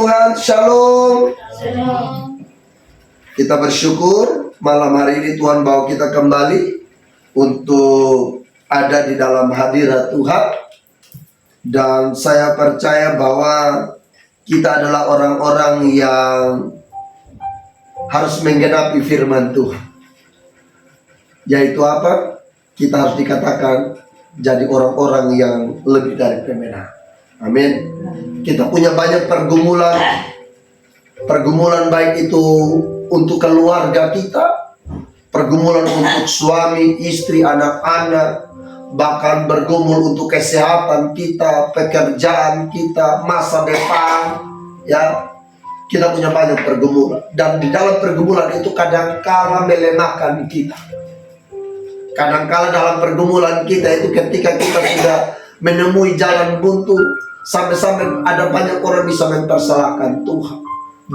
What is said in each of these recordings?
Tuhan, Shalom. Shalom. Kita bersyukur malam hari ini Tuhan bawa kita kembali untuk ada di dalam hadirat Tuhan. Dan saya percaya bahwa kita adalah orang-orang yang harus menggenapi firman Tuhan. Yaitu apa? Kita harus dikatakan jadi orang-orang yang lebih dari pemenang. Amin. Kita punya banyak pergumulan. Pergumulan baik itu untuk keluarga kita, pergumulan untuk suami, istri, anak-anak, bahkan bergumul untuk kesehatan kita, pekerjaan kita, masa depan, ya. Kita punya banyak pergumulan, dan di dalam pergumulan itu kadangkala melemahkan kita. Kadangkala dalam pergumulan kita itu ketika kita sudah menemui jalan buntu, sampai-sampai ada banyak orang bisa mempersalahkan Tuhan,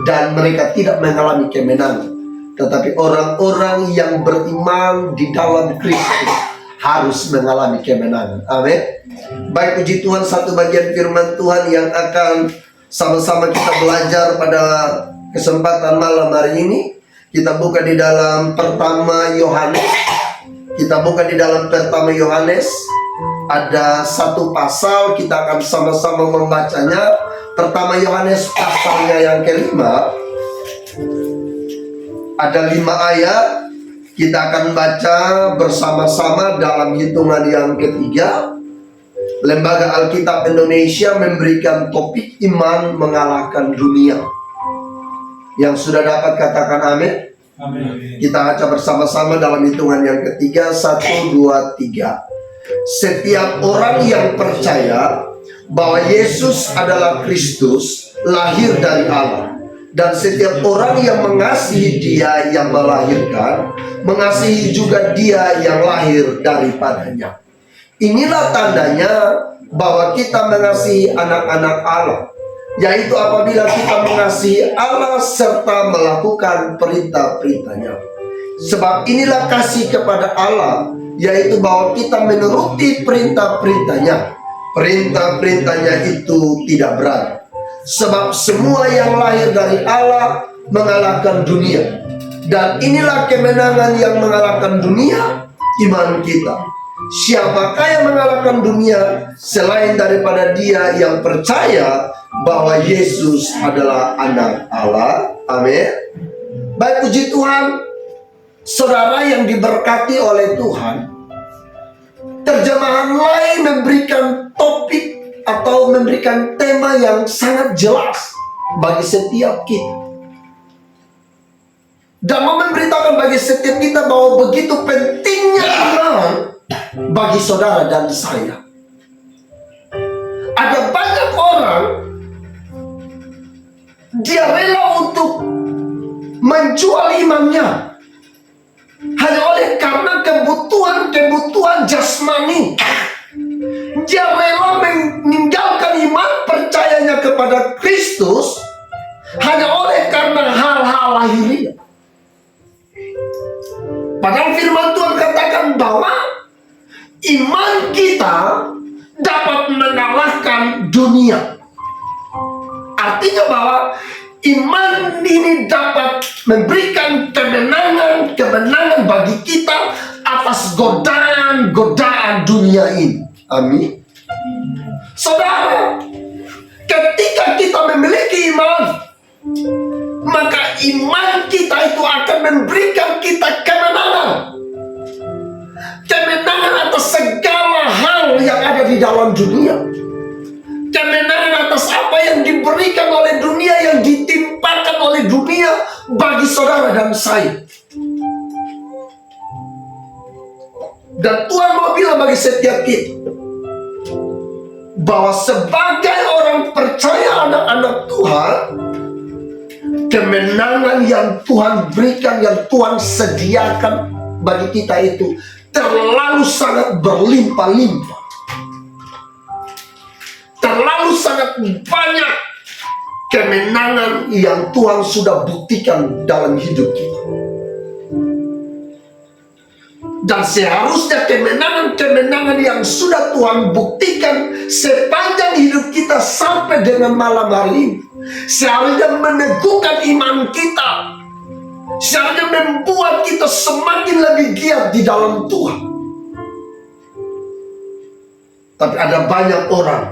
dan mereka tidak mengalami kemenangan. Tetapi orang-orang yang beriman di dalam Kristus harus mengalami kemenangan. Amin. Baik, puji Tuhan, satu bagian firman Tuhan yang akan sama-sama kita belajar pada kesempatan malam hari ini. Kita buka di dalam pertama Yohanes. Kita buka di dalam pertama Yohanes. Ada satu pasal, kita akan sama-sama membacanya. Pertama Yohanes pasalnya yang kelima. Ada 5 ayat. Kita akan baca bersama-sama dalam hitungan yang ketiga. Lembaga Alkitab Indonesia memberikan topik iman mengalahkan dunia. Yang sudah dapat katakan amin. Amin. Kita baca bersama-sama dalam hitungan yang ketiga. 1, 2, 3. Setiap orang yang percaya bahwa Yesus adalah Kristus lahir dari Allah, dan setiap orang yang mengasihi Dia yang melahirkan, mengasihi juga Dia yang lahir daripadanya. Inilah tandanya bahwa kita mengasihi anak-anak Allah, yaitu apabila kita mengasihi Allah serta melakukan perintah-perintahnya. Sebab inilah kasih kepada Allah, yaitu bahwa kita menuruti perintah-perintahnya. Perintah-perintahnya itu tidak berat. Sebab semua yang lahir dari Allah mengalahkan dunia. Dan inilah kemenangan yang mengalahkan dunia, iman kita. Siapakah yang mengalahkan dunia selain daripada dia yang percaya bahwa Yesus adalah anak Allah? Amin. Baik, puji Tuhan, saudara yang diberkati oleh Tuhan. Terjemahan lain memberikan topik atau memberikan tema yang sangat jelas bagi setiap kita, dan memberitakan bagi setiap kita bahwa begitu pentingnya iman bagi saudara dan saya. Ada banyak orang, dia rela untuk menjual imannya hanya oleh karena kebutuhan jasmani. Dia rela meninggalkan iman percayanya kepada Kristus hanya oleh karena hal-hal lahiriah. Padahal firman Tuhan katakan bahwa iman kita dapat mengalahkan dunia. Artinya bahwa iman ini dapat memberikan kemenangan bagi kita atas godaan dunia ini. Amin. Saudara, ketika kita memiliki iman, maka iman kita itu akan memberikan kita kemenangan. Kemenangan atas segala hal yang ada di dalam dunia. Kemenangan atas apa yang diberikan oleh dunia, yang ditimpakan oleh dunia bagi saudara dan saya. Dan Tuhan mau bilang bagi setiap kita bahwa sebagai orang percaya, anak-anak Tuhan, kemenangan yang Tuhan berikan, yang Tuhan sediakan bagi kita itu terlalu sangat berlimpah-limpah. Terlalu sangat banyak kemenangan yang Tuhan sudah buktikan dalam hidup kita. Dan seharusnya kemenangan-kemenangan yang sudah Tuhan buktikan sepanjang hidup kita sampai dengan malam hari ini, seharusnya meneguhkan iman kita, seharusnya membuat kita semakin lebih giat di dalam Tuhan. Tapi ada banyak orang,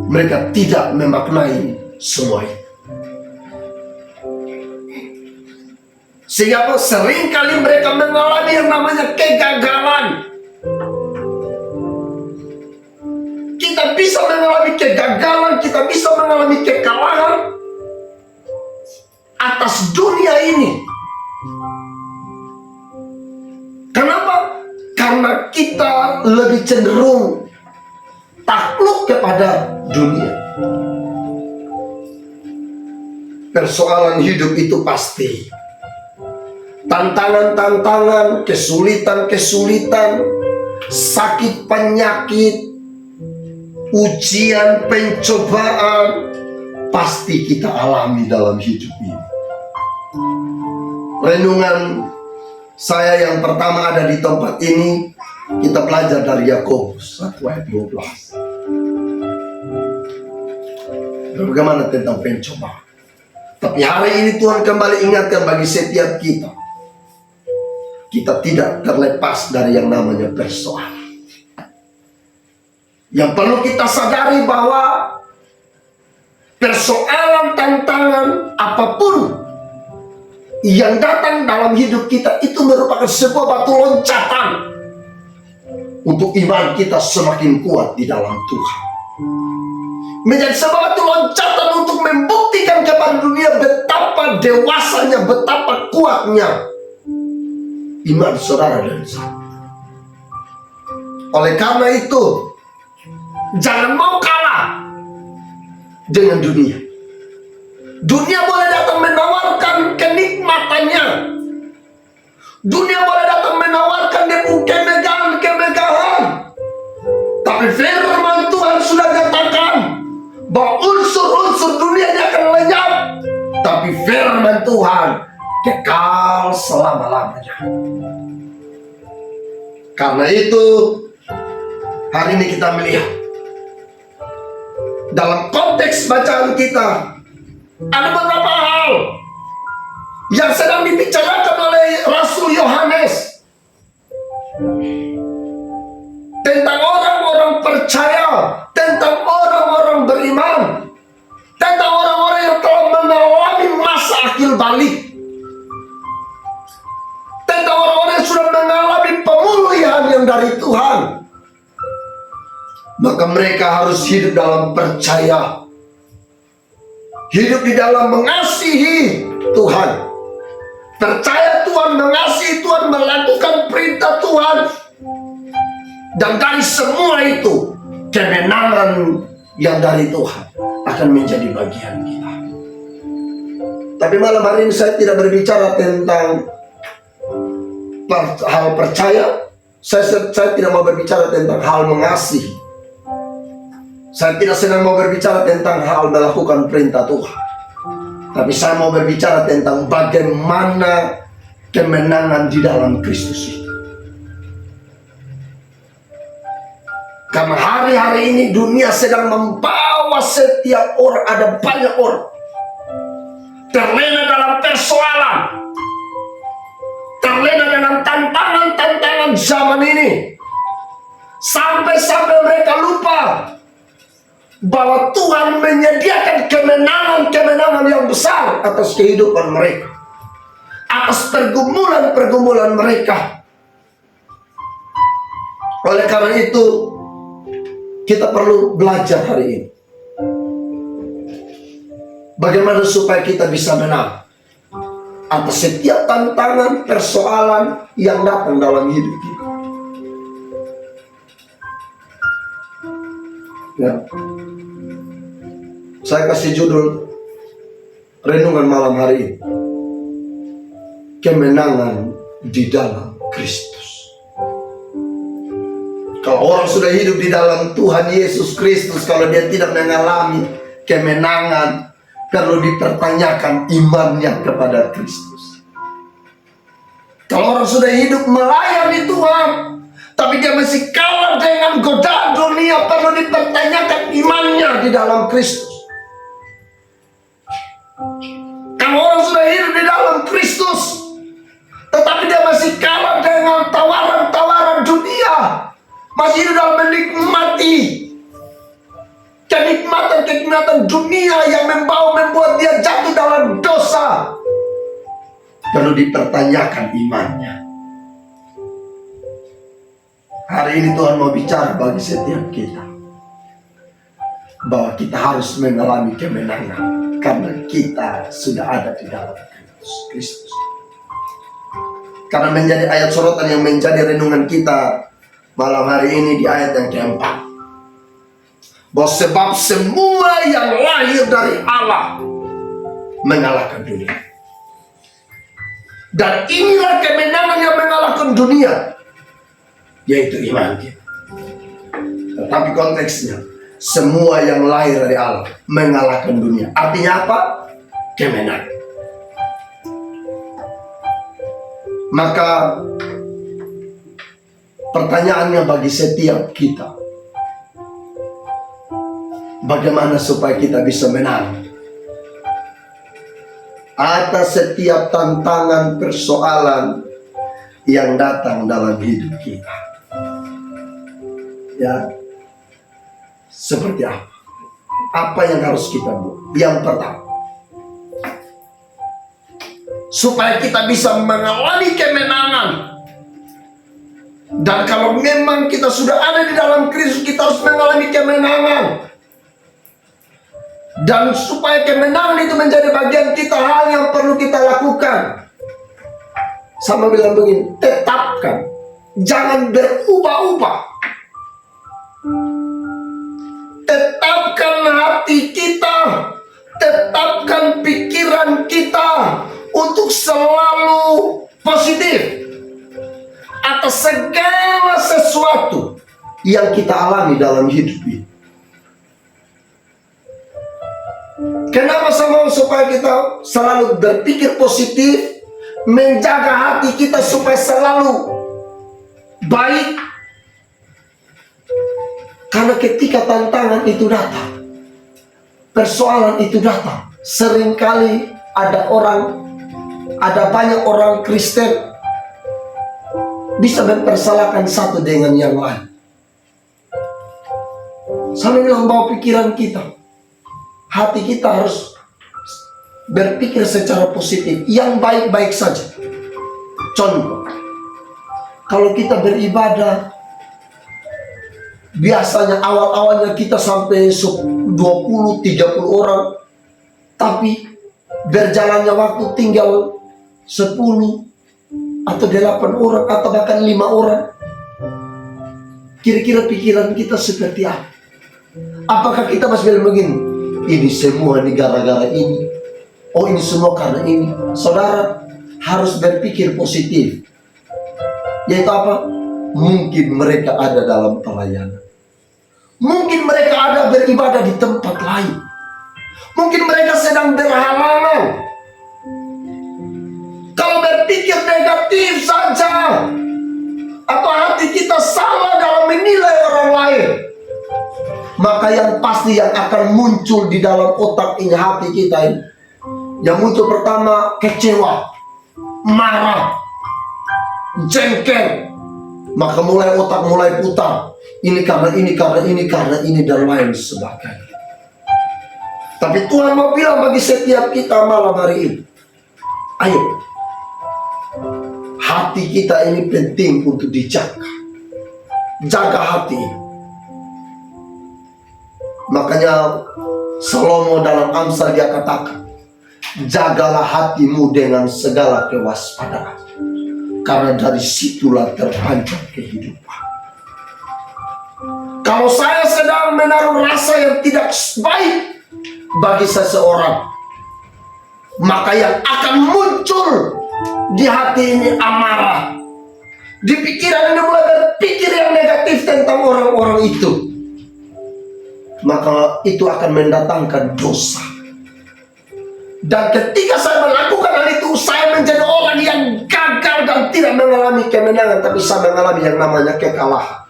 mereka tidak memaknai semua itu. Sehingga seringkali mereka mengalami yang namanya kegagalan. Kita bisa mengalami kegagalan, kita bisa mengalami kekalahan atas dunia ini. Kenapa? Karena kita lebih cenderung takluk kepada dunia. Persoalan hidup itu pasti. Tantangan-tantangan, kesulitan-kesulitan, sakit penyakit, ujian, pencobaan, pasti kita alami dalam hidup ini. Renungan saya yang pertama ada di tempat ini, kita belajar dari Yakobus 1 ayat 12. Bagaimana tentang pencobaan? Tapi hari ini Tuhan kembali ingatkan bagi setiap kita, kita tidak terlepas dari yang namanya persoalan. Yang perlu kita sadari bahwa persoalan, tantangan, apapun yang datang dalam hidup kita itu merupakan sebuah batu loncatan untuk iman kita semakin kuat di dalam Tuhan. Menjadi sebuah batu loncatan untuk membuktikan kepada dunia betapa dewasanya, betapa kuatnya iman saudara dan saya. Oleh karena itu, jangan mau kalah dengan dunia. Dunia boleh datang menawarkan kenikmatannya. Dunia boleh datang menawarkan kemegahan. Tapi firman Tuhan sudah katakan bahwa unsur-unsur dunia ini akan lenyap. Tapi firman Tuhan kekal selama-lamanya. Karena itu, hari ini kita melihat dalam konteks bacaan kita ada beberapa hal yang sedang dibicarakan oleh Rasul Yohanes tentang orang-orang percaya, tentang orang-orang beriman, tentang orang-orang yang telah mengalami masa akhir balik, tentang orang-orang yang sudah mengalami pemulihan yang dari Tuhan. Maka mereka harus hidup dalam percaya, hidup di dalam mengasihi Tuhan, percaya Tuhan, mengasihi Tuhan, melakukan perintah Tuhan. Dan dari semua itu, kemenangan yang dari Tuhan akan menjadi bagian kita. Tapi malam hari ini saya tidak berbicara tentang hal percaya. Saya tidak mau berbicara tentang hal mengasihi. Saya tidak sedang mau berbicara tentang hal melakukan perintah Tuhan. Tapi saya mau berbicara tentang bagaimana kemenangan di dalam Kristus itu. Karena hari-hari ini dunia sedang membawa setiap orang, ada banyak orang terlena dalam persoalan, terlena dalam tantangan-tantangan zaman ini, sampai-sampai mereka lupa bahwa Tuhan menyediakan kemenangan-kemenangan yang besar atas kehidupan mereka, atas pergumulan-pergumulan mereka. Oleh karena itu, kita perlu belajar hari ini bagaimana supaya kita bisa menang atas setiap tantangan, persoalan yang datang dalam hidup kita. Ya. Saya kasih judul renungan malam hari ini, kemenangan di dalam Kristus. Kalau orang sudah hidup di dalam Tuhan Yesus Kristus, kalau dia tidak mengalami kemenangan, perlu dipertanyakan imannya kepada Kristus. Kalau orang sudah hidup melayani Tuhan, tapi dia masih kalah dengan godaan dunia, perlu dipertanyakan imannya di dalam Kristus. Kalau orang sudah hidup di dalam Kristus, tetapi dia masih kalah dengan tawaran-tawaran dunia, masih hidup dalam menikmati kenikmatan dunia yang membuat dia jatuh dalam dosa, perlu dipertanyakan imannya. Hari ini Tuhan mau bicara bagi setiap kita bahwa kita harus mengalami kemenangan karena kita sudah ada di dalam Kristus. Karena menjadi ayat sorotan yang menjadi renungan kita malam hari ini di ayat yang keempat, bahwa sebab semua yang lahir dari Allah mengalahkan dunia. Dan inilah kemenangan yang mengalahkan dunia, yaitu iman kita. Tetapi konteksnya, semua yang lahir dari Allah mengalahkan dunia. Artinya apa? Kemenangan. Maka pertanyaannya bagi setiap kita, bagaimana supaya kita bisa menang atas setiap tantangan persoalan yang datang dalam hidup kita? Ya, seperti apa? Apa yang harus kita buat? Yang pertama, supaya kita bisa mengalami kemenangan. Dan kalau memang kita sudah ada di dalam Kristus, kita harus mengalami kemenangan. Dan supaya kemenangan itu menjadi bagian kita, hal yang perlu kita lakukan, sama bilang begini, tetapkan, jangan berubah-ubah. Tetapkan hati kita, tetapkan pikiran kita untuk selalu positif atas segala sesuatu yang kita alami dalam hidup ini. Kenapa sama supaya kita selalu berpikir positif, menjaga hati kita supaya selalu baik? Karena ketika tantangan itu datang, persoalan itu datang, seringkali ada banyak orang Kristen bisa mempersalahkan satu dengan yang lain. Saya bilang bahwa pikiran kita, hati kita harus berpikir secara positif, yang baik-baik saja. Contoh, kalau kita beribadah, biasanya awal-awalnya kita sampai 20-30 orang, tapi berjalannya waktu tinggal 10 atau 8 orang atau bahkan 5 orang. Kira-kira pikiran kita seperti apa? Apakah kita masih bilang begini, ini semua ini gara-gara ini, oh ini semua karena ini? Saudara harus berpikir positif, yaitu apa? Mungkin mereka ada dalam pelayanan, mungkin mereka ada beribadah di tempat lain, mungkin mereka sedang berhalangan. Kalau berpikir negatif saja, atau hati kita salah dalam menilai orang lain, maka yang pasti yang akan muncul di dalam otak ini, hati kita ini, yang muncul pertama kecewa, marah, jengkel. Maka otak mulai putar, ini karena ini, karena ini, karena ini, dan lain sebagainya. Tapi Tuhan mau bilang bagi setiap kita malam hari ini, ayo, hati kita ini penting untuk dijaga. Jaga hati. Makanya Salomo dalam Amsal dia katakan, jagalah hatimu dengan segala kewaspadaan, karena dari situlah terpancar kehidupan. Kalau saya sedang menaruh rasa yang tidak baik bagi seseorang, maka yang akan muncul di hati ini amarah. Di pikiran ini mulai berpikir yang negatif tentang orang-orang itu. Maka itu akan mendatangkan dosa. Dan ketika saya melakukan hal itu, saya menjadi orang yang gagal dan tidak mengalami kemenangan, tapi saya mengalami yang namanya kekalahan.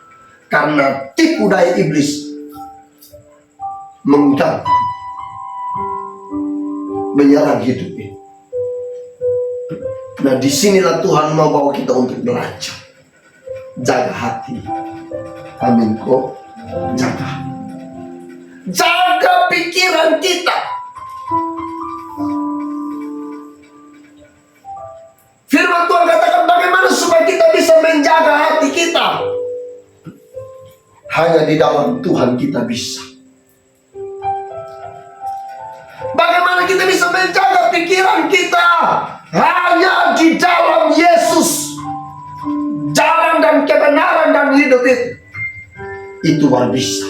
Karena tipu daya iblis mengganggu, menyerang hidup ini. Nah, disinilah Tuhan mau bawa kita untuk belajar. Jaga hati. Amin kok. Jaga. Jaga pikiran kita. Firman Tuhan katakan bagaimana supaya kita bisa menjaga hati kita. Hanya di dalam Tuhan kita bisa. Bagaimana kita bisa menjaga pikiran kita? Hanya di dalam Yesus. Jalan dan kebenaran dan hidup itu baru bisa.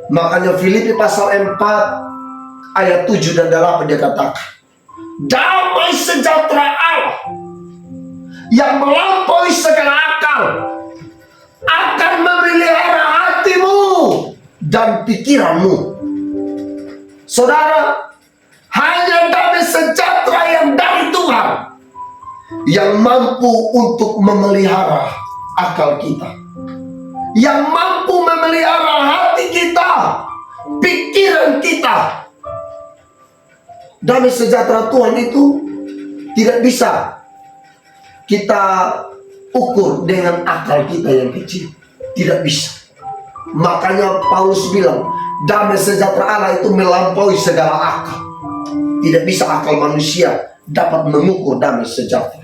Makanya Filipi pasal 4 ayat 7 dan 8 dia katakan, damai sejahtera Allah yang melampaui segala akal akan memelihara hatimu dan pikiranmu. Saudara, hanya damai sejahtera yang dari Tuhan yang mampu untuk memelihara akal kita, yang mampu memelihara hati kita, pikiran kita. Damai sejahtera Tuhan itu tidak bisa kita ukur dengan akal kita yang kecil. Tidak bisa. Makanya Paulus bilang, damai sejahtera Allah itu melampaui segala akal. Tidak bisa akal manusia dapat mengukur damai sejahtera.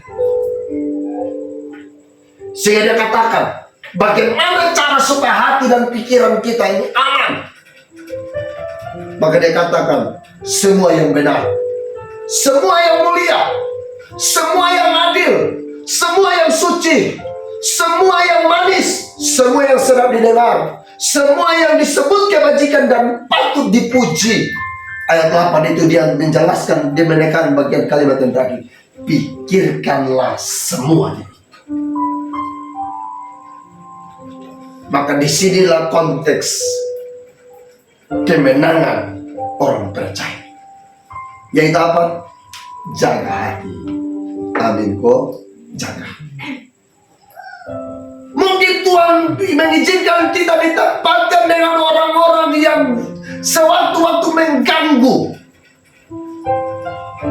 Sehingga dia katakan, bagaimana cara supaya hati dan pikiran kita ini aman? Maka dia katakan, semua yang benar, semua yang mulia, semua yang adil, semua yang suci, semua yang manis, semua yang sedap didengar, semua yang disebut kebajikan dan patut dipuji. Ayat 8 itu dia menjelaskan, dia menekan bagian kalimat yang terakhir, pikirkanlah semuanya. Maka disinilah konteks kemenangan orang percaya, yaitu apa? Jaga hati. Amin kok. Jaga. Mungkin Tuhan mengizinkan kita ditempatkan dengan orang-orang yang sewaktu-waktu mengganggu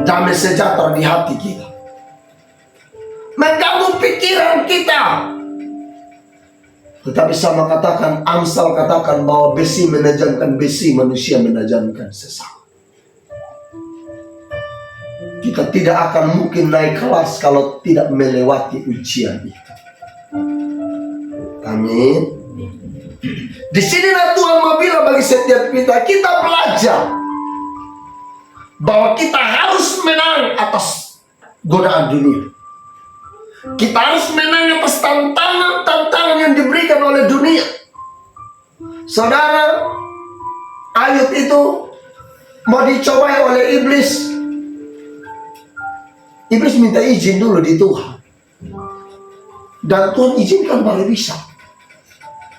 damai sejahtera di hati kita, mengganggu pikiran kita. Tetapi sama katakan, Amsal katakan bahwa besi menajamkan besi, manusia menajamkan sesama. Kita tidak akan mungkin naik kelas kalau tidak melewati ujian itu. Amin. Disinilah Tuhan mau bilang bagi setiap kita belajar bahwa kita harus menang atas godaan dunia. Kita harus menang atas tantangan yang diberikan oleh dunia. Saudara, Ayub itu mau dicobai oleh iblis. Iblis minta izin dulu di Tuhan, dan Tuhan izinkan baru bisa.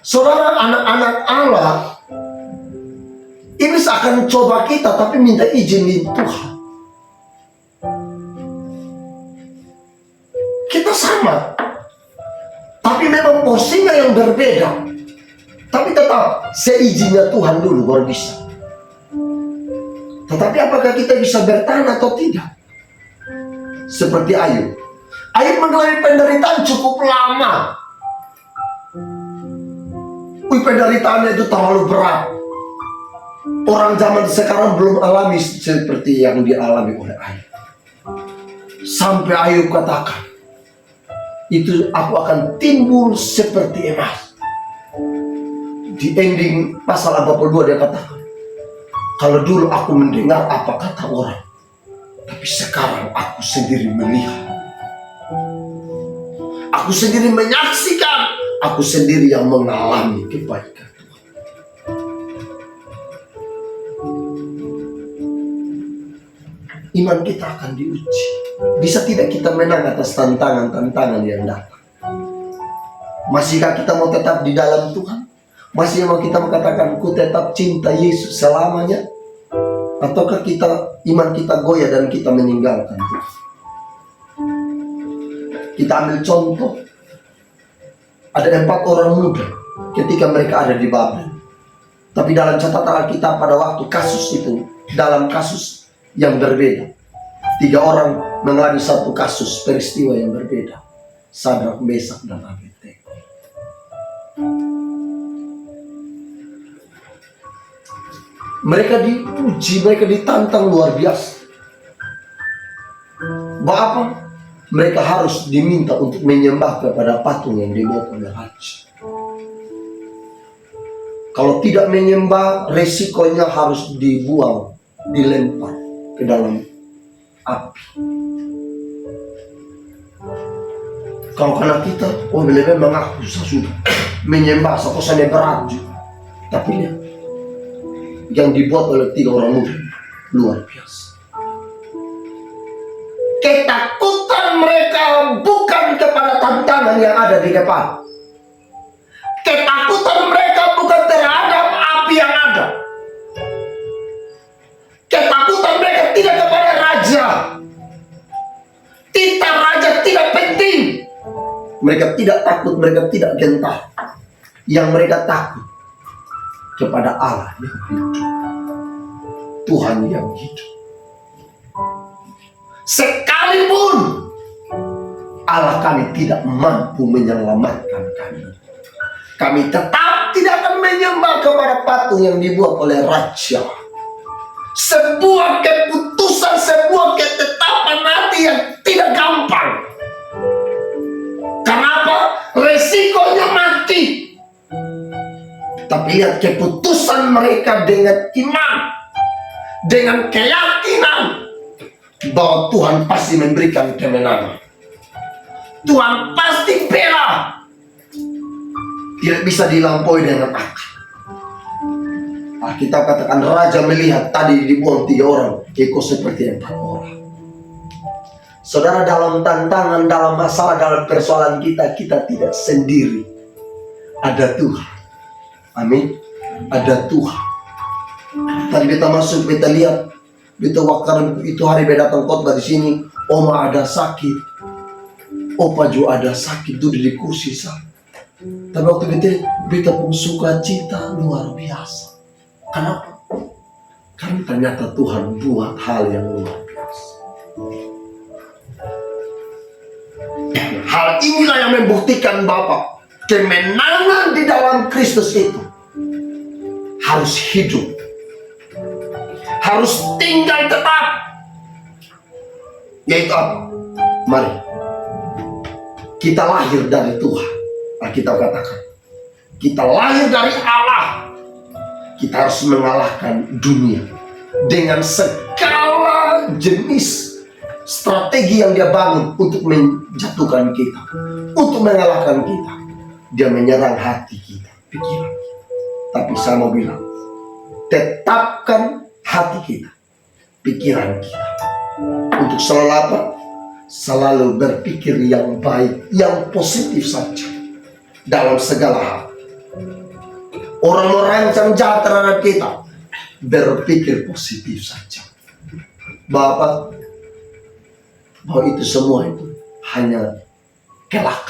Saudara, anak-anak Allah, iblis akan coba kita tapi minta izin di Tuhan. Kita sama, tapi memang porsinya yang berbeda. Tapi tetap seizinnya Tuhan dulu baru bisa. Tetapi apakah kita bisa bertahan atau tidak? Seperti Ayub. Ayub mengalami penderitaan cukup lama. Penderitaannya itu terlalu berat. Orang zaman sekarang belum alami seperti yang dialami oleh Ayub. Sampai Ayub katakan, itu aku akan timbul seperti emas. Di ending pasal 42 dia katakan, kalau dulu aku mendengar apa kata orang, tapi sekarang aku sendiri melihat, aku sendiri menyaksikan, aku sendiri yang mengalami kebaikan Tuhan. Iman kita akan diuji. Bisa tidak kita menang atas tantangan-tantangan yang datang? Masihkah kita mau tetap di dalam Tuhan? Masih mau kita mengatakan, ku tetap cinta Yesus selamanya? Ataukah iman kita goyah dan kita meninggalkan Tuhan? Kita ambil contoh, ada 4 orang muda ketika mereka ada di Babel. Tapi dalam catatan Alkitab pada waktu kasus itu, dalam kasus yang berbeda, 3 orang mengalami satu kasus peristiwa yang berbeda. Sadrak, Mesak, dan Abednego. Mereka diuji, mereka ditantang luar biasa. Bahwa mereka harus diminta untuk menyembah kepada patung yang dibuat oleh raja. Kalau tidak menyembah, resikonya harus dibuang, dilempar ke dalam api. Kalau karena kita, lebih mengaku sudah menyembah, sekosannya berat juga. Tapi lihat, yang dibuat oleh 3 orang muda luar biasa. Ketakutan mereka bukan kepada tantangan yang ada di depan. Ketakutan mereka bukan terhadap api yang ada. Ketakutan mereka tidak kepada raja. Titah raja tidak penting. Mereka tidak takut, mereka tidak gentar. Yang mereka takut kepada Allah yang hidup, Tuhan yang hidup. Sekalipun Allah kami tidak mampu menyelamatkan kami, kami tetap tidak akan menyembah kepada patung yang dibuat oleh raja. Sebuah keputusan, sebuah ketetapan hati yang tidak gampang. Kenapa? Resikonya mati. Tapi lihat keputusan mereka dengan iman, dengan keyakinan bahwa Tuhan pasti memberikan kemenangan. Tuhan pasti bela. Tidak bisa dilampaui dengan akal. Kita katakan raja melihat tadi dibuang 3 orang, kok seperti 4 orang. Saudara, dalam tantangan, dalam masalah, dalam persoalan kita tidak sendiri. Ada Tuhan. Amin. Ada Tuhan. Tadi kita masuk, kita lihat, kita waktu itu hari beda datang khotbah di sini. Oma ada sakit, Opa juga ada sakit, duduk di kursi sana. Tapi waktu kita pun suka cita luar biasa. Kenapa? Karena ternyata Tuhan buat hal yang luar biasa. Hal inilah yang membuktikan Bapak, kemenangan di dalam Kristus itu harus hidup, harus tinggal tetap. Yaitu apa? Mari kita lahir dari Tuhan. Kita katakan, kita lahir dari Allah. Kita harus mengalahkan dunia dengan segala jenis strategi yang dia bangun untuk menjatuhkan kita, untuk mengalahkan kita. Dia menyerang hati kita, pikiran kita. Tapi saya mau bilang, tetapkan hati kita, pikiran kita, untuk selalu apa? Selalu berpikir yang baik, yang positif saja dalam segala hal. Orang merancang jahat terhadap kita, berpikir positif saja. Bapak, bahwa itu semua itu hanya kelak.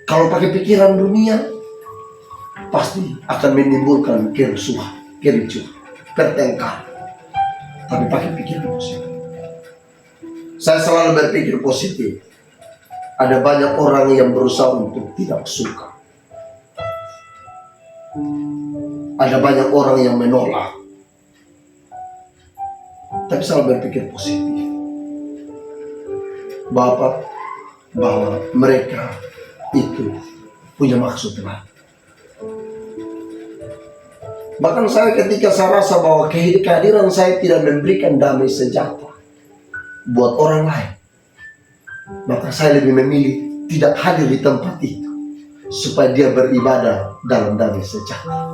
Kalau pakai pikiran dunia, pasti akan menimbulkan kerusuhan, kericuhan, pertengkaran. Tapi pakai pikiran positif. Saya selalu berpikir positif. Ada banyak orang yang berusaha untuk tidak suka. Ada banyak orang yang menolak. Tapi selalu berpikir positif. Bapak, bahwa mereka itu punya maksud lain. Bahkan saya ketika saya rasa bahwa kehadiran saya tidak memberikan damai sejahtera buat orang lain, maka saya lebih memilih tidak hadir di tempat itu, supaya dia beribadah dalam damai sejahtera.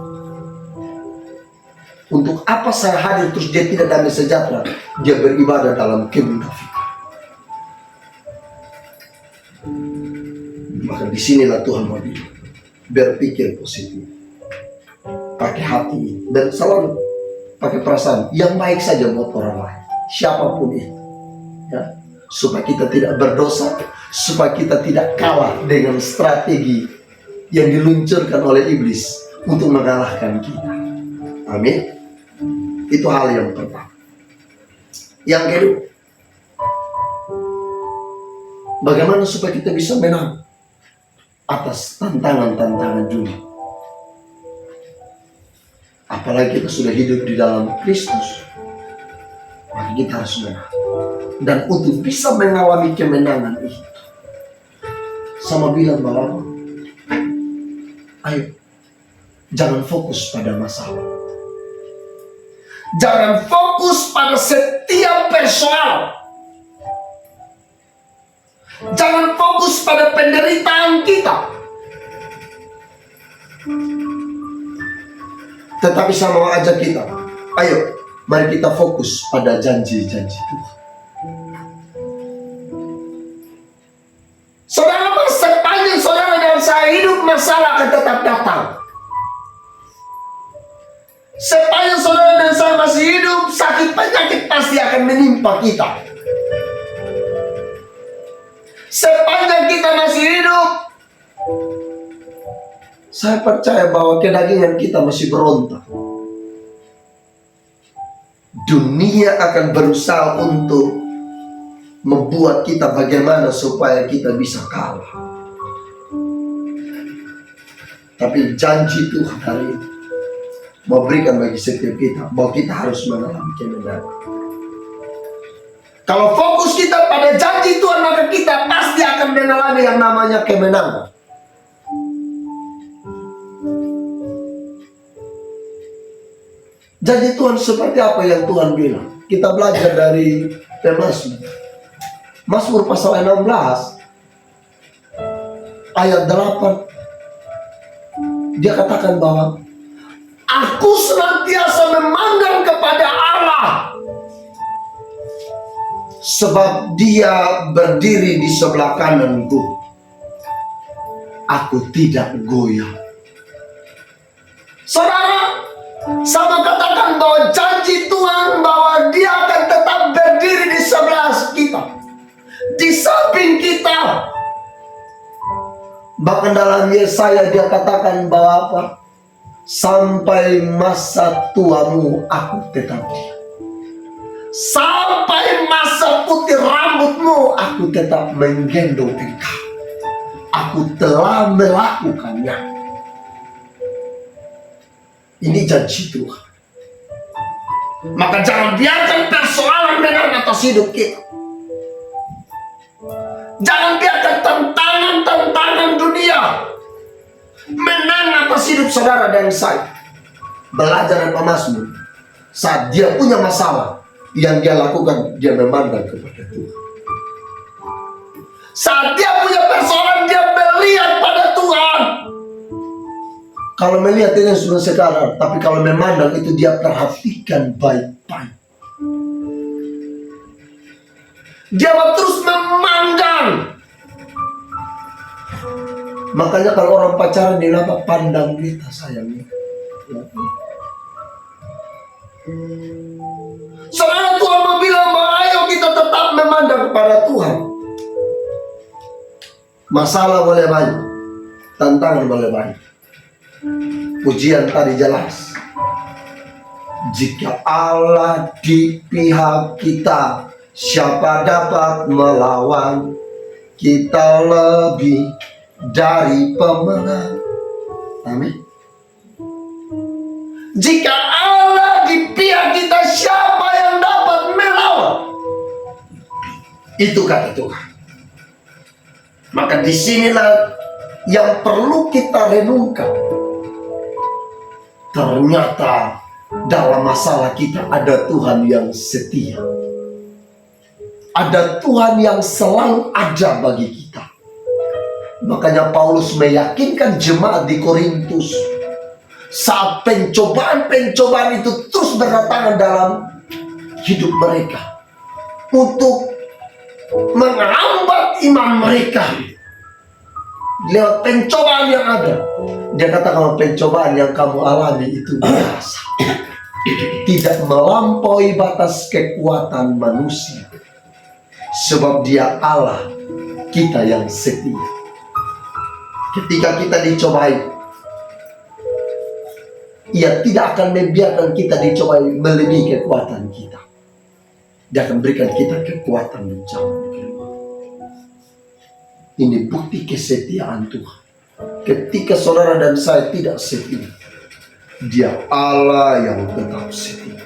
Untuk apa saya hadir terus dia tidak damai sejahtera? Dia beribadah dalam kemunafikan. Maka disinilah Tuhan mau bilang, berpikir positif, pakai hati, dan selalu pakai perasaan yang baik saja buat orang lain, siapapun itu. Ya. supaya kita tidak berdosa, supaya kita tidak kalah dengan strategi yang diluncurkan oleh iblis untuk mengalahkan kita. Amin. Itu hal yang pertama. Yang kedua, bagaimana supaya kita bisa menang atas tantangan-tantangan dunia. Apalagi kita sudah hidup di dalam Kristus, maka kita harus menang. Dan untuk bisa mengalami kemenangan itu, sama bilang bahwa ayo, jangan fokus pada masalah. Jangan fokus pada setiap persoalan. Jangan fokus pada penderitaan kita. Tetapi saya mau ajak kita, ayo, mari kita fokus pada janji-janji Tuhan. Saudara, sepanjang saudara dan saya hidup, masalah akan tetap datang. Sepanjang saudara dan saya masih hidup, sakit penyakit pasti akan menimpa kita. Sepanjang kita masih hidup, saya percaya bahwa kedagingan kita masih berontak. Dunia akan berusaha untuk membuat kita bagaimana supaya kita bisa kalah. Tapi janji Tuhan hari ini memberikan bagi setiap kita bahwa kita harus mengalami kemenangan. Kalau fokus kita pada janji Tuhan, maka kita pasti akan mengalami yang namanya kemenangan. Janji Tuhan seperti apa yang Tuhan bilang? Kita belajar dari Mazmur. Mazmur pasal 16 ayat 8. Dia katakan bahwa aku senantiasa memandang kepada Allah, sebab Dia berdiri di sebelah kananku. Aku tidak goyah. Saudara, sama katakan bahwa janji Tuhan bahwa Dia akan tetap berdiri di sebelah kita, di samping kita. Bahkan dalam Yesaya dia katakan bahwa apa? Sampai masa tuamu aku tetap diam. Sampai masa putih rambutmu aku tetap menggendong engkau. Aku telah melakukannya. Ini janji Tuhan. Maka jangan biarkan persoalan menang atas hidup kita. Jangan biarkan tantangan-tantangan dunia menang atas hidup saudara dan saya. Belajar dari pemazmur, saat dia punya masalah, yang dia lakukan, dia memandang kepada Tuhan. Saat dia punya persoalan, dia melihat pada Tuhan. Kalau melihat ini sudah sekarang, tapi kalau memandang itu dia perhatikan baik-baik. Dia terus memandang. Makanya kalau orang pacaran dinamakan pandang kita, sayangnya. Saudara, Tuhan mau bilang bahwa ayo kita tetap memandang kepada Tuhan. Masalah boleh banyak, tantangan boleh banyak. Pujian tadi jelas. Jika Allah di pihak kita, siapa dapat melawan? Kita lebih dari pemenang. Amin. Jika Allah di pihak kita, siapa yang dapat melawan? Itu kata Tuhan. Maka disinilah yang perlu kita renungkan. Ternyata dalam masalah kita ada Tuhan yang setia. Ada Tuhan yang selalu ada bagi kita. Makanya Paulus meyakinkan jemaat di Korintus, saat pencobaan-pencobaan itu terus berdatangan dalam hidup mereka untuk menghambat iman mereka lewat pencobaan yang ada. Dia katakan pencobaan yang kamu alami itu biasa, tidak melampaui batas kekuatan manusia. Sebab Dia Allah kita yang setia. Ketika kita dicobai, Ia tidak akan membiarkan kita dicobai melebihi kekuatan kita. Dia akan berikan kita kekuatan dan jalan keluar. Ini bukti kesetiaan Tuhan. Ketika saudara dan saya tidak setia, Dia Allah yang tetap setia.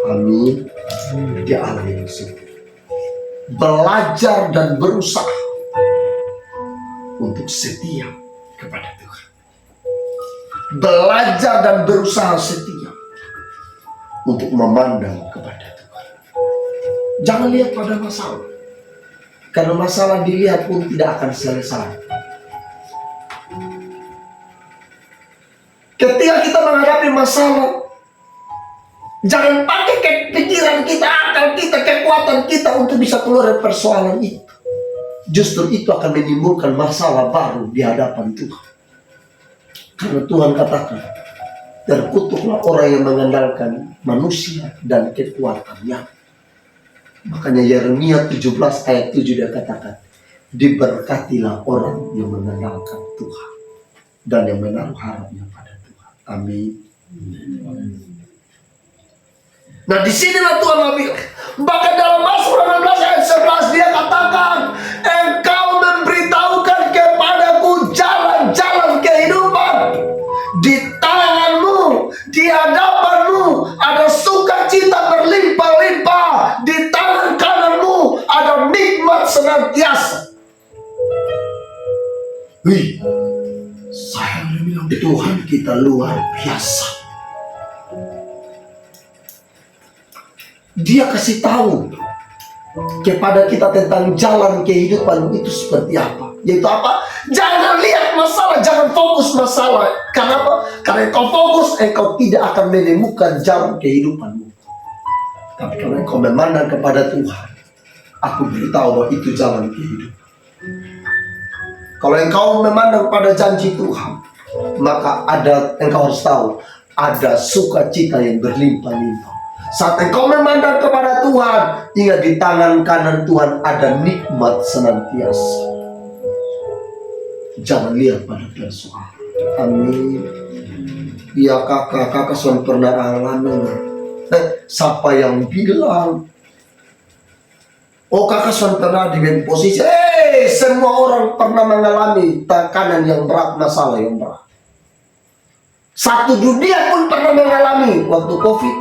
Amin. Dia Allah yang setia. Belajar dan berusaha untuk setia kepada Tuhan. Belajar dan berusaha setia untuk memandang kepada Tuhan. Jangan lihat pada masalah, karena masalah dilihat pun tidak akan selesai. Ketika kita menghadapi masalah, jangan pakai pikiran kita, akal kita, kekuatan kita untuk bisa keluar dari persoalan itu. Justru itu akan menimbulkan masalah baru di hadapan Tuhan. Karena Tuhan katakan, terkutuklah orang yang mengandalkan manusia dan kekuatannya. Makanya Yeremia 17 ayat 7 dia katakan, diberkatilah orang yang mengandalkan Tuhan dan yang menaruh harapnya pada Tuhan. Amin. Nah, disinilah Tuhan bilang, bahkan dalam Mazmur 16 ayat 11 dia katakan, engkau memberitahukan kepadaku jalan-jalan kehidupan. Di tanganmu, di hadapanmu ada sukacita berlimpah-limpah. Di tangan kananmu ada nikmat senantiasa. Wih, saya bilang Tuhan kita luar biasa. Dia kasih tahu kepada kita tentang jalan kehidupan itu seperti apa. Yaitu apa? Jangan lihat masalah, jangan fokus masalah. Karena apa? Karena engkau fokus, engkau tidak akan menemukan jalan kehidupanmu. Tapi kalau engkau memandang kepada Tuhan, aku beritahu bahwa itu jalan kehidupan. Kalau engkau memandang pada janji Tuhan, maka engkau harus tahu ada sukacita yang berlimpah-limpah. Saat engkau memandang kepada Tuhan, ingat di tangan kanan Tuhan ada nikmat senantiasa. Jangan lihat pada persoalan. Amin. Ya kakak sudah pernah alami. Siapa yang bilang, oh kakak sudah pernah di posisi, semua orang pernah mengalami tekanan yang berat, masalah yang berat. Satu dunia pun pernah mengalami waktu COVID.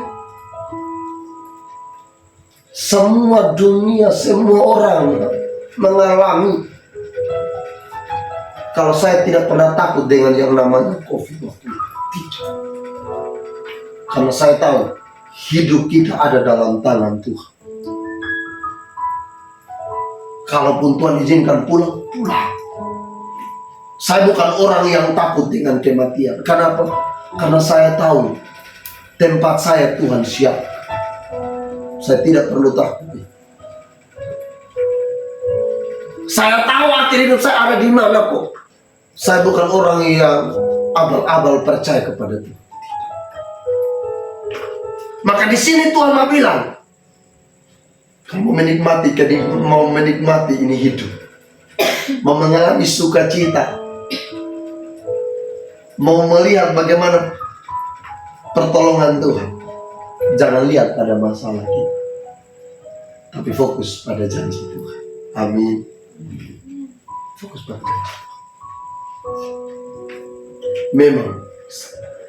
Semua dunia, semua orang mengalami. Kalau saya tidak pernah takut dengan yang namanya COVID waktu itu. Tidak. Karena saya tahu hidup kita ada dalam tangan Tuhan. Kalaupun Tuhan izinkan pulang, pulang. Saya bukan orang yang takut dengan kematian. Kenapa? Karena saya tahu tempat saya Tuhan siap. Saya tidak perlu takut. Saya tahu akhir hidup saya ada di mana kok. Saya bukan orang yang abal-abal percaya kepada Tuhan. Maka di sini Tuhan mau bilang, kamu mau menikmati ini hidup, mau mengalami sukacita, mau melihat bagaimana pertolongan Tuhan. Jangan lihat pada masalah kita, tapi fokus pada janji Tuhan. Amin. Fokus pada janji Tuhan. Memang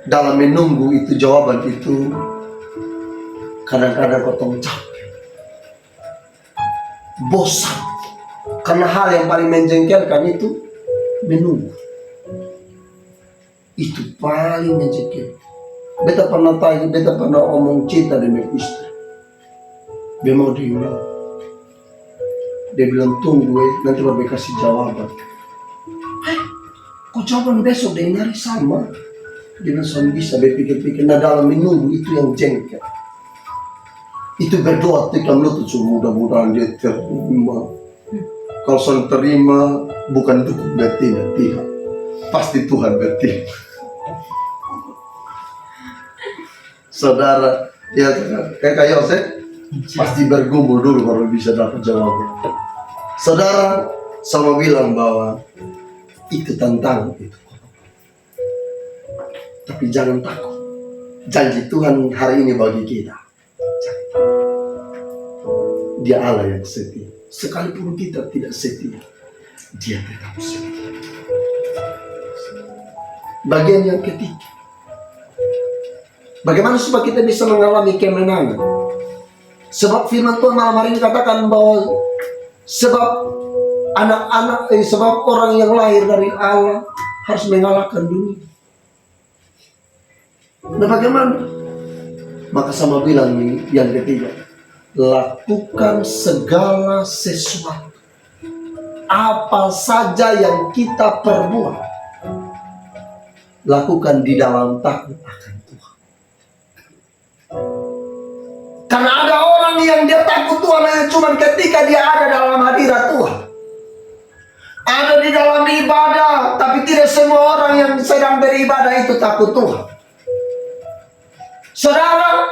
dalam menunggu itu, jawaban itu kadang-kadang kotong capek, bosan, karena hal yang paling menjengkelkan itu menunggu. Itu paling menjengkelkan. Beta pernah tanya, beta pernah omong cinta dengan istri. Dia mau diulang. Dia bilang tunggu, nanti baru kasih jawaban. Kok jawaban besok dia nyari sama? Dia bilang bisa, dia pikir-pikir. Nah dalam menunggu itu yang jengkel. Itu berdoa tikam lutut, mudah-mudahan dia terima. Kalau soal terima, bukan dukung betina, tidak. Pasti Tuhan bertindak. Saudara, ya kayak Yosef, Pasti bergumul dulu baru bisa dapat jawaban. Saudara, sama bilang bahwa itu tantangan itu. Tapi jangan takut. Janji Tuhan hari ini bagi kita. Dia Allah yang setia. Sekalipun kita tidak setia, Dia tetap setia. Bagian yang ketiga, bagaimana supaya kita bisa mengalami kemenangan? Sebab firman Tuhan malam hari ini katakan bahwa sebab sebab orang yang lahir dari Allah harus mengalahkan dunia. Nah bagaimana? Maka sama bilang yang ketiga, lakukan segala sesuatu, apa saja yang kita perbuat, lakukan di dalam takut akan Tuhan. Karena ada orang yang dia takut Tuhan hanya cuma ketika dia ada dalam hadirat Tuhan, ada di dalam ibadah, tapi tidak semua orang yang sedang beribadah itu takut Tuhan. Saudara,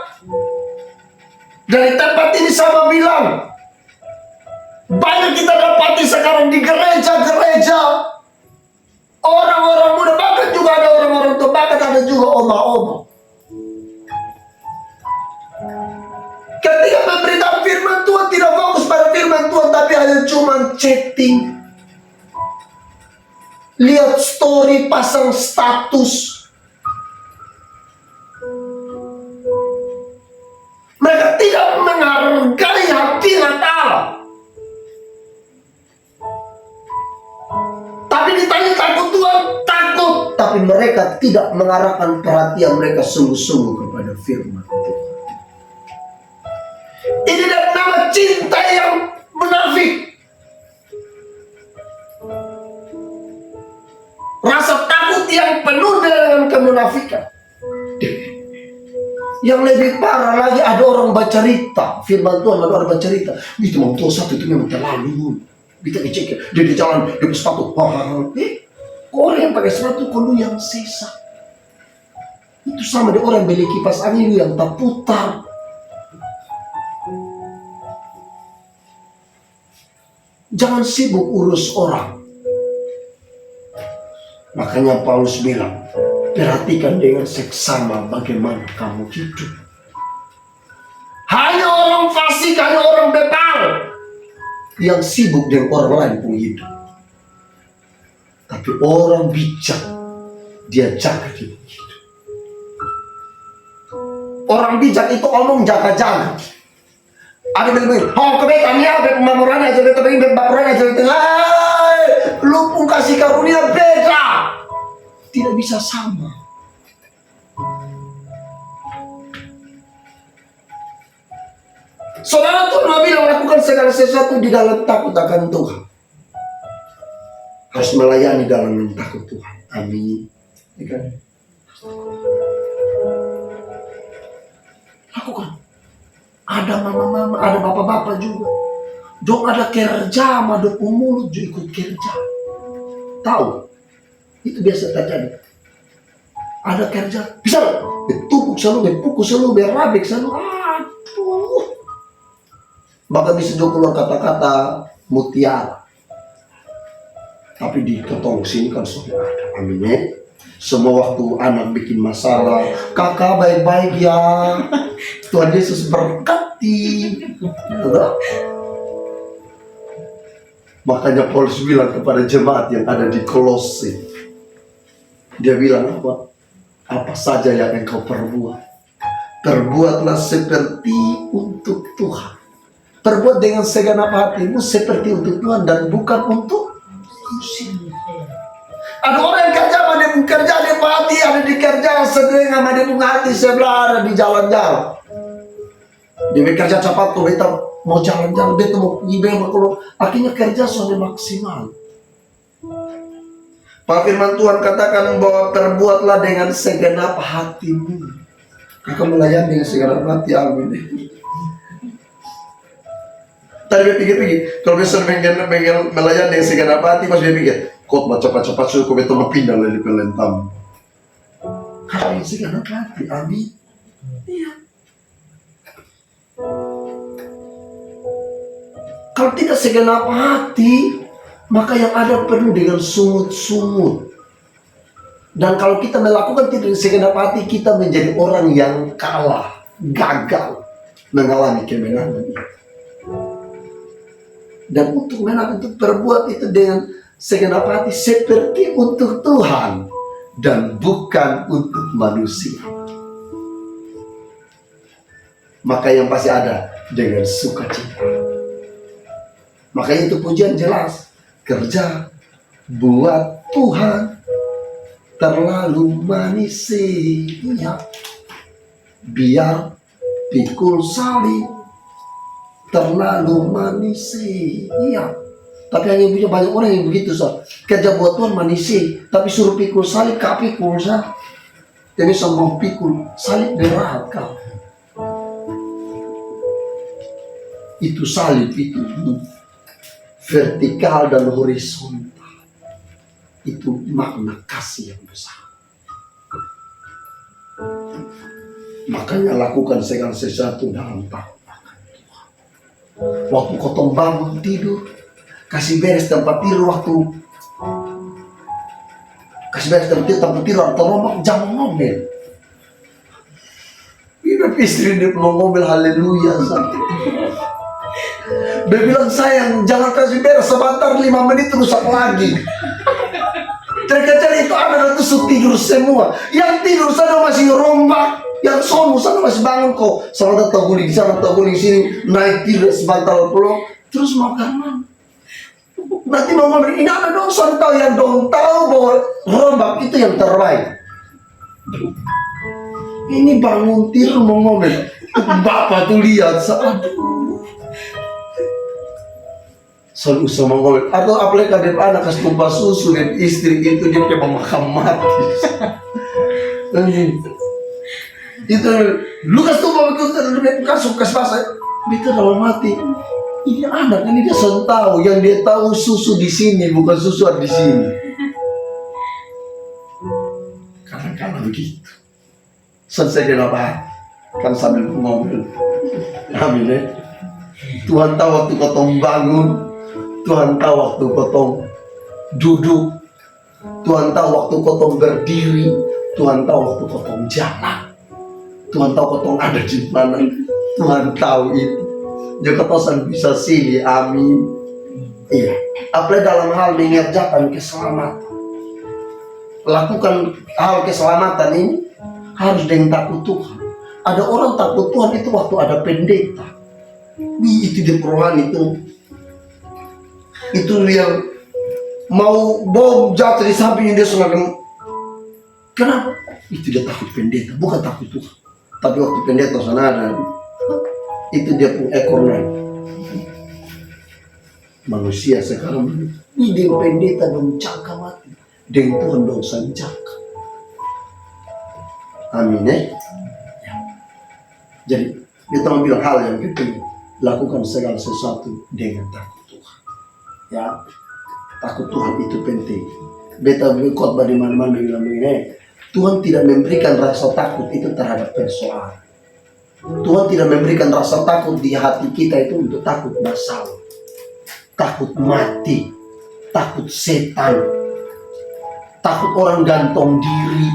dari tempat ini sama bilang, banyak kita dapati sekarang di gereja-gereja, orang-orang muda, bahkan juga ada orang-orang tua, bahkan ada juga oma-oma. Ketika memberitahu firman Tuhan tidak fokus pada firman Tuhan, tapi hanya cuma chatting, lihat story, pasang status. Mereka tidak menghargai hadirat Allah. Tapi ditanya takut Tuhan, takut. Tapi mereka tidak mengarahkan perhatian mereka sungguh-sungguh kepada firman Tuhan. Ini dari nama cinta yang munafik. Rasa takut yang penuh dengan kemunafikan. Yang lebih parah lagi, ada orang baca cerita firman Tuhan, ada orang baca cerita itu mau Tuhan satu itu memang terlalu. Kita dicek dia di jalan dia pakai sepatu, orang yang pakai sepatu kalau yang sesat itu sama dengan orang beli kipas angin yang tak putar. Jangan sibuk urus orang. Makanya Paulus bilang, perhatikan dengan seksama bagaimana kamu hidup. Hanya orang fasik, hanya orang bebal yang sibuk dengan orang lain pun hidup. Tapi orang bijak, dia jaga hidup. Orang bijak itu omong jaga-jaga. Ada bilang, oh kebetulan ya, pemamuran aja, kebetulan baperan aja, lu pun kasih karunia beda. Tidak bisa sama. Saudara Tuhan bilang lakukan segala sesuatu di dalam takut akan Tuhan. Harus melayani dalam takut Tuhan. Amin. Lakukan. Ada mama-mama, ada bapak-bapak juga. Dong ada kerja, madok mulut juga ikut kerja. Tahu? Itu biasa terjadi. Ada kerja, bisa bertupuk selalu, berpukul selalu, berabik selalu. Aduh. Bahkan bisa juga keluar kata-kata mutiara. Tapi di ketong sini kan sudah ada. Amin ya. Semua waktu anak bikin masalah, kakak baik-baik ya. Tuhan Yesus berkati. Makanya Paulus bilang kepada jemaat yang ada di Kolose, dia bilang apa? Apa saja yang engkau perbuat, perbuatlah seperti untuk Tuhan. Perbuat dengan segenap hatimu seperti untuk Tuhan dan bukan untuk manusia. Ada orang yang kerja, ada yang kerja di hati, ada di kerja sedang, ada di hati sebelah, ada di jalan-jalan. Dia bekerja cepat tuh, beta mau jalan-jalan, beta mau pergi, kalau akhirnya kerja sudah maksimal. Pak firman Tuhan katakan bahwa perbuatlah dengan segenap hatimu. Kakak melayani dengan segenap hati, amin. Tadi dia pikir-pikir, kalau bisa melayani dengan segenap hati, pas dia pikir, kok cepat-cepat suruh kau betul pindah dari pelentam. Karena segenap hati, amin. Iya. Kalau tidak segenap hati, maka yang ada penuh dengan sungut-sungut. Dan kalau kita melakukan tidak segenap hati, kita menjadi orang yang kalah, gagal mengalami kemenangan. Dan untuk menang, untuk berbuat itu dengan segenap hati seperti untuk Tuhan dan bukan untuk manusia. Maka yang pasti ada dengan sukacita. Makanya itu pujian jelas. Kerja buat Tuhan terlalu manis ya. Biar pikul salib terlalu manis iya. Tapi hanya punya banyak orang yang begitu so. Kerja buat Tuhan manis tapi suruh pikul salib kak pikul sah. Jadi semua pikul salib berat kau. Itu salib itu vertikal dan horizontal. Itu makna kasih yang besar. Makanya lakukan segala sesuatu dalam takut akan Tuhan. Waktu kau bangun tidur, kasih beres tempat tidur waktu. Kasih beres tempat tidur atau rombak jangan ngomel. Ini istri dia mau ngomel haleluya sakit. Dia bilang sayang jangan kasih beres sebentar 5 menit rusak lagi. Terkejar itu ada itu tidur semua. Yang tidur sana masih rombak, yang sono sana masih bangun kok. Sama tahu guling sana tahu guling sini naik tidur sebentar pulang terus makan. Nanti mau ngomong ini ada dong soal tahu yang dong tahu bahwa rombak itu yang terbaik. Ini bangun tidur mau ngomong. Bapak tuh lihat aduh. Selalu sama ngomel atau apalagi kadang anak kasih tumpah susu dan istri itu dia kayak memakan mati. Itu lu kasih tumpah itu kasih basah itu dalam mati. Ini anak ini dia selalu tahu yang dia tahu susu di sini bukan susu ada di sini. Kadang-kadang begitu. Selesai kenapa? Kan sambil ngomel. Amin ya. Tuhan tahu waktu kau bangun. Tuhan tahu waktu kotong duduk, Tuhan tahu waktu kotong berdiri, Tuhan tahu waktu kotong jalan, Tuhan tahu kotong ada di mana, Tuhan tahu itu. Jika kotong bisa sini, amin. Iya. Apalagi dalam hal mengerjakan keselamatan, lakukan hal keselamatan ini harus dengan takut Tuhan. Ada orang takut Tuhan itu waktu ada pendeta, itu di perumahan itu yang mau bom jatuh di samping dia sengaja. Kenapa? Itu dia takut pendeta, bukan takut Tuhan. Tapi waktu pendeta sana ada, itu dia pun ekor naik. Manusia sekarang ini dengan pendeta dong cangka mati, dengan Tuhan dong sanjaka. Amin ya. Jadi kita mau bilang hal yang penting, lakukan segala sesuatu dengan takut. Ya, takut Tuhan itu penting. Beta khotbah di mana-mana bilang begini, Tuhan tidak memberikan rasa takut itu terhadap persoalan. Tuhan tidak memberikan rasa takut di hati kita itu untuk takut masalah, takut mati, takut setan, takut orang gantung diri.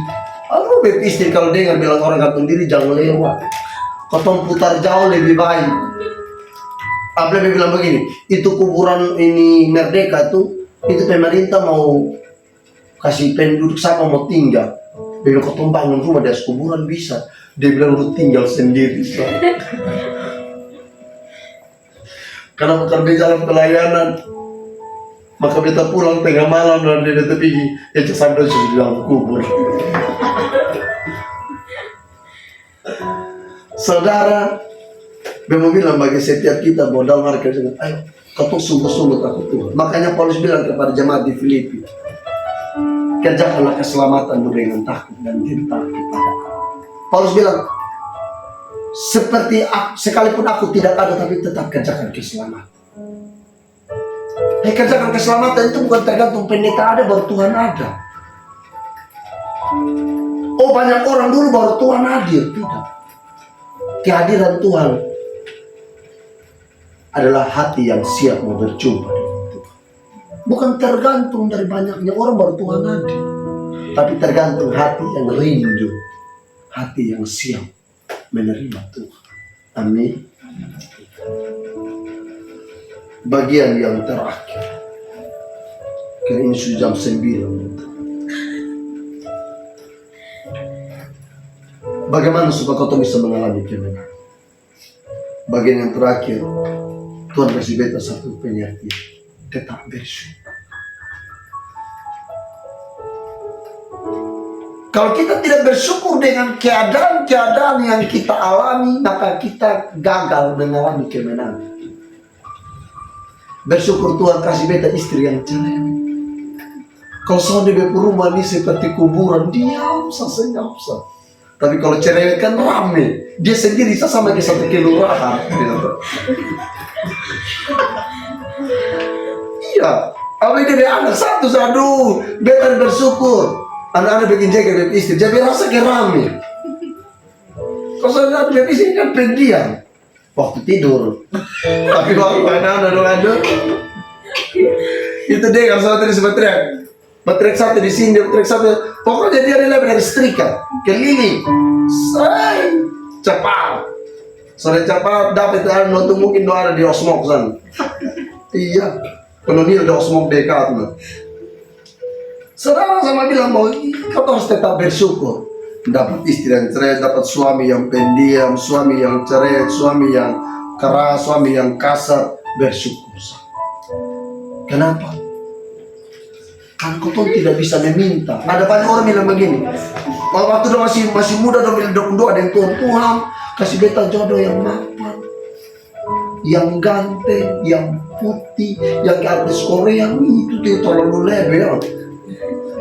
Aduh, istri kalau dengar bilang orang gantung diri jangan lewat. Kau putar jauh lebih baik. Apalagi bilang begini, itu kuburan ini Merdeka itu pemerintah mau kasih penduduk siapa mau tinggal. Dia bilang kau bangun rumah di atas kuburan bisa. Dia bilang lu tinggal sendiri. Karena bukan di jalan pelayanan, maka beta pulang tengah malam dan dia pergi ya sampai di dalam kubur. Saudara, memang bilang bagi setiap kita modal mereka juga, ayo kau sungguh-sungguh takut Tuhan. Makanya Paulus bilang kepada jemaat di Filipi, kerjakanlah keselamatanmu dengan takut dan cinta kepada Allah. Paulus bilang, sekalipun aku tidak ada tapi tetap kerjakan keselamatan. Kerjakan keselamatan itu bukan tergantung pendeta ada baru Tuhan ada. Oh banyak orang dulu baru Tuhan hadir, tidak. Kehadiran Tuhan adalah hati yang siap mau berjumpa dengan Tuhan. Bukan tergantung dari banyaknya orang baru Tuhan hadir, tapi tergantung hati yang rindu, hati yang siap menerima Tuhan. Amin. Bagian yang terakhir, karena ini sudah jam 9. Bagaimana supaya kau bisa mengalami kemenangan? Bagian yang terakhir, Tuhan kasih beta satu pengertian: tetap bersyukur. Kalau kita tidak bersyukur dengan keadaan-keadaan yang kita alami, maka kita gagal mengalami kemenangan. Bersyukur Tuhan kasih beta istri yang cerai. Kalau soalnya beta rumah ini seperti kuburan, diam saja. Tapi kalau cerai kan rame, dia sendiri sama kayak satu kelurahan. Iya, apalagi dari anak satu, beta bersyukur. Anak-anak bikin jaga beb istri, jadi rasa kayak rame. Kalau saya beb istri kan pendiam waktu tidur. Tapi waktu anak-anak aduh, itu dia kalau saya tadi sempat teriak satu di sini, teriak satu. Pokoknya dia lebih dari setrika, keliling, cepat. Sore cepat dapat nonton mungkin doa ada di Osmok sana. Iya, penonil di Osmok dekat tuh. Saudara sama bilang bahwa kau harus tetap bersyukur. Dapat istri yang cerai, dapat suami yang pendiam, suami yang cerai, suami yang keras, suami yang kasar. Bersyukur. Kenapa? Kan kau tidak bisa meminta. Ada banyak orang bilang begini, waktu dia masih muda dia bilang doa dengan Tuhan, kasih beta jodoh yang mapan, yang ganteng, yang putih, yang ke artis Korea. Itu dia terlalu lebih ya.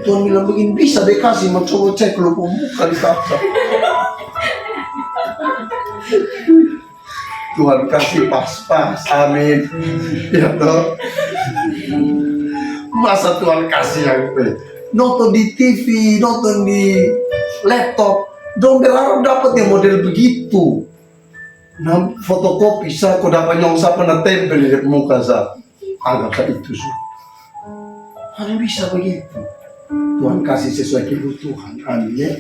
Tuhan bilang begini, bisa deh kasih, mau coba cek lu muka di kaca. Tuhan kasih pas-pas, amin. Ya toh. Masa Tuhan kasih yang nonton di TV, nonton di laptop, dong berharap dapat yang model begitu. Nah, fotokopi saya kok dapat nyong saya pernah tempel di muka saya. Anggap itu sih. Hanya bisa begitu. Tuhan kasih sesuai kebutuhan, amin ya.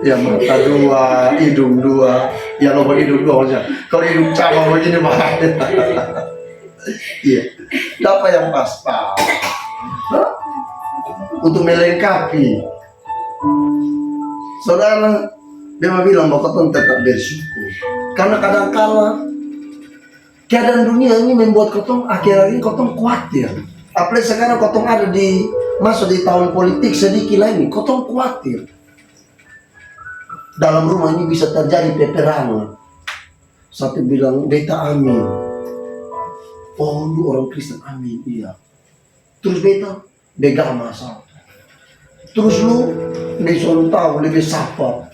Ya mata dua, hidung dua, ya loba hidung dua aja. Kalau hidung sama begini bahaya. Iya, dapat yang pas-pas untuk melengkapi. Saudara, dia bilang bahwa kau tetap bersyukur, karena kadang-kala keadaan dunia ini membuat kau akhir-akhir ini kau khawatir. Apalagi sekarang kau ada masuk di tahun politik sedikit lagi, kau khawatir. Dalam rumah ini bisa terjadi peperangan. Satu bilang, beta amin. Oh, lu orang Kristen, amin, iya. Terus beta, bega masalah. Terus lu, disuruh tahu, lebih sapa.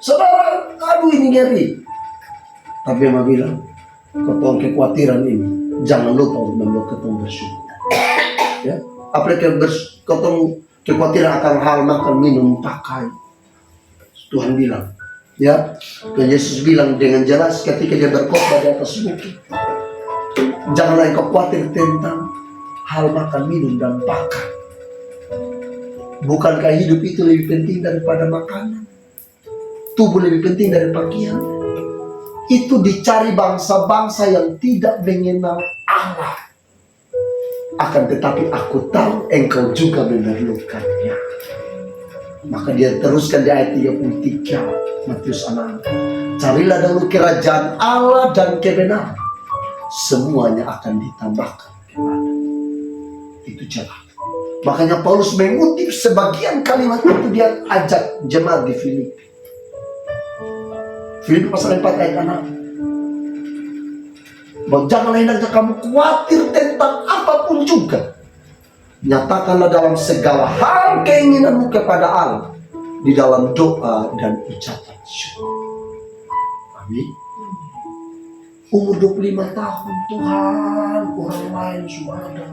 Saudara, aduh ini ngeri. Tapi Mama bilang, ketong kekhawatiran ini, jangan lupa untuk membuat ketong bersyukur. Ya, apalagi ketong kekhawatiran akan hal makan, minum, pakai. Tuhan bilang, ya, dan Yesus bilang dengan jelas ketika dia berkhotbah di atas bukit, janganlah engkau khawatir tentang hal makan, minum, dan pakai. Bukankah hidup itu lebih penting daripada makanan? Tubuh lebih penting dari pakaian? Itu dicari bangsa-bangsa yang tidak mengenal Allah. Akan tetapi aku tahu engkau juga memerlukannya. Maka dia teruskan di ayat 33 Matius 6. Carilah dahulu kerajaan Allah dan kebenaran, semuanya akan ditambahkan kepadamu. Itu jelas. Makanya Paulus mengutip sebagian kalimat itu, dia ajak jemaat di Filipi. Filipi pasal 4 ayat 6. Bahwa janganlah hendaknya kamu khawatir tentang apapun juga. Nyatakanlah dalam segala hal keinginanmu kepada Allah di dalam doa dan ucapan syukur. Amin. Umur 25 tahun, Tuhan, orang lain sudah ada,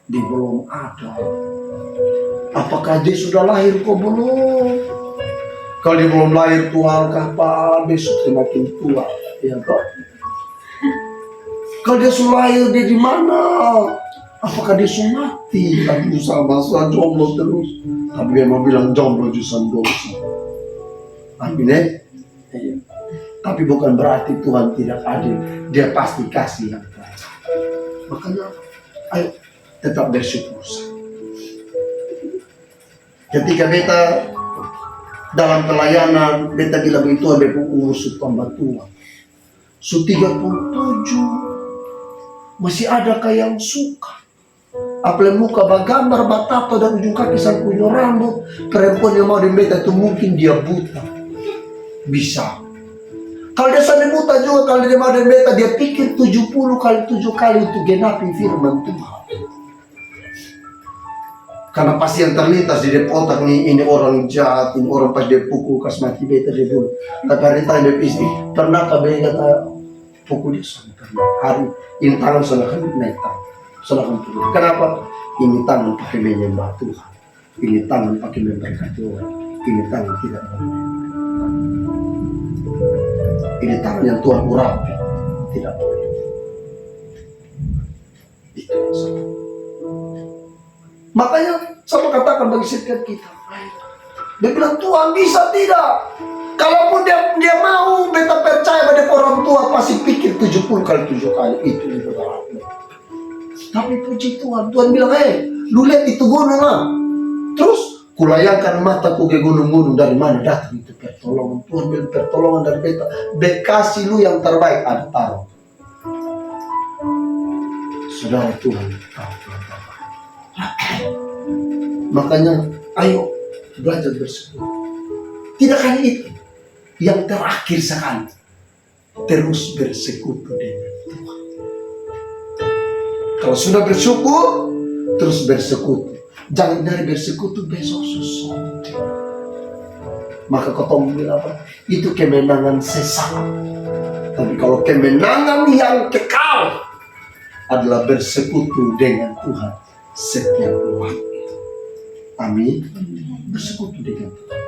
dia belum ada. Apakah dia sudah lahir? Kok belum? Kalau dia belum lahir Tuhan, kapan besok dia makin tua, ya toh? Kalau dia sudah lahir, dia di mana? Apakah dia sudah mati? Tapi usaha masa jomblo terus. Tapi dia mau bilang jomblo justru dosa. Amin ya? Iya. Tapi bukan berarti Tuhan tidak adil. Dia pasti kasih yang terbaik. Makanya, ayo tetap bersyukur. Ketika beta dalam pelayanan, beta bilang itu ada urus tambah tua. Su 37 masih ada yang suka. Apalagi muka bergambar, batato dan ujung kaki sang punya rambut. Perempuan yang mau di beta itu mungkin dia buta. Bisa. Kalau dia sampai buta juga, kalau dia mau di beta, dia pikir 70 kali 7 kali untuk genapi firman Tuhan. Karena pasti yang terlintas di otak nih, ini orang jahat, ini orang pas dia pukul kas mati beta dia dulu. Tapi hari tanya dia istri, pernahkah beta kata pukul dia sampai hari ini tangan sudah akan naik tangan, sudah akan pukul. Kenapa? Ini tangan pakai menyembah Tuhan, ini tangan pakai memberkati orang, ini tangan tidak boleh. Ini tangan yang Tuhan urapi, tidak boleh. Itu yang salah. Makanya saya katakan bagi setiap kita, dia bilang Tuhan bisa tidak? Kalaupun dia mau, beta percaya pada orang tua pasti pikir 70 kali 7 kali itu berat. Tapi puji Tuhan, Tuhan bilang, lu lihat itu gunung ah. Terus kulayangkan mataku ke gunung-gunung, dari mana datang itu pertolongan? Tuhan bilang pertolongan dari beta, bekasi lu yang terbaik ada taruh. Saudara Tuhan tahu. Makanya ayo belajar bersyukur. Tidak hanya itu, yang terakhir sekali, terus bersekutu dengan Tuhan. Kalau sudah bersyukur, terus bersekutu. Jangan dari bersekutu besok sesuatu. Maka ketemu bilang apa? Itu kemenangan sesaat. Tapi kalau kemenangan yang kekal adalah bersekutu dengan Tuhan setiap waktu. Amin. Bersekutu dengan Tuhan.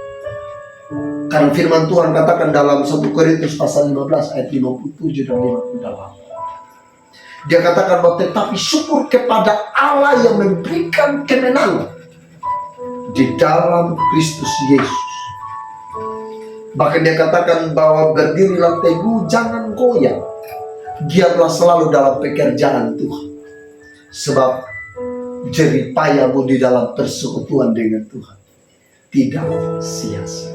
Karena firman Tuhan katakan dalam 1 Korintus pasal 15 ayat 57 dan 58. Dia katakan bahwa tetapi syukur kepada Allah yang memberikan kemenangan di dalam Kristus Yesus. Bahkan dia katakan bahwa berdirilah teguh, jangan goyah. Giatlah selalu dalam pekerjaan Tuhan. Sebab jerih payahmu di dalam persekutuan dengan Tuhan tidak sia-sia.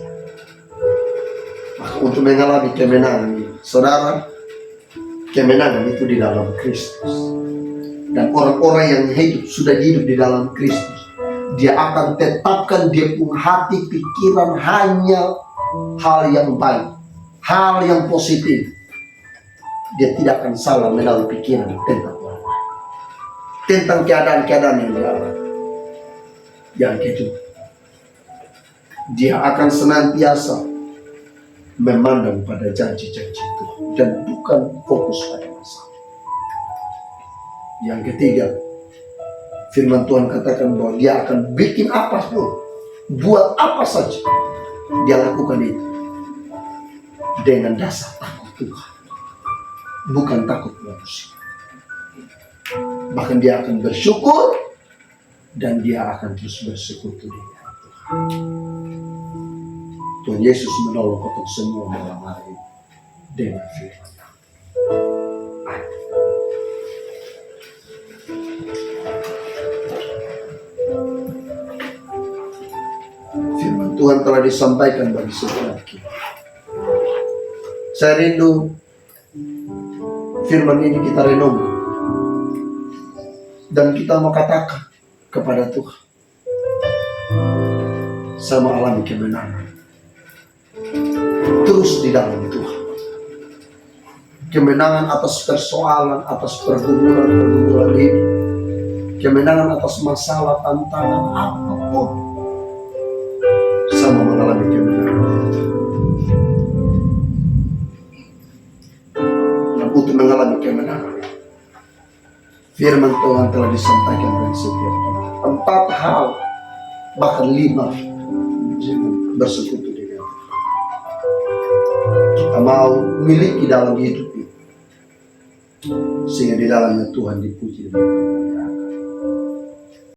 Maka untuk mengalami kemenangan ini, saudara, kemenangan itu di dalam Kristus. Dan orang-orang yang sudah hidup di dalam Kristus, dia akan tetapkan dia punya hati pikiran hanya hal yang baik, hal yang positif. Dia tidak akan salah menaruh pikiran tentang tentang keadaan-keadaan yang dialami. Yang kedua, dia akan senantiasa memandang pada janji-janji Tuhan dan bukan fokus pada masalah. Yang ketiga, firman Tuhan katakan bahwa dia akan bikin apa pun, buat apa saja, dia lakukan itu dengan dasar takut Tuhan, bukan takut manusia. Bahkan dia akan bersyukur dan dia akan terus bersekutu dengan Tuhan. Tuhan Yesus menolong kita semua malam hari ini dengan firman. Firman Tuhan telah disampaikan bagi setiap kita. Saya rindu firman ini kita renung. Dan kita mau katakan kepada Tuhan, saya mengalami kemenangan terus di dalam Tuhan. Kemenangan atas persoalan, atas pergumulan ini, kemenangan atas masalah, tantangan apapun, saya mau mengalami kemenangan. Dan untuk mengalami kemenangan, firman Tuhan telah disampaikan bagi setiap kita. 4 hal, bahkan 5, bersekutu dengan Tuhan. kita mau miliki dalam hidup ini, sehingga di dalamnya Tuhan dipuji dan dipermuliakan.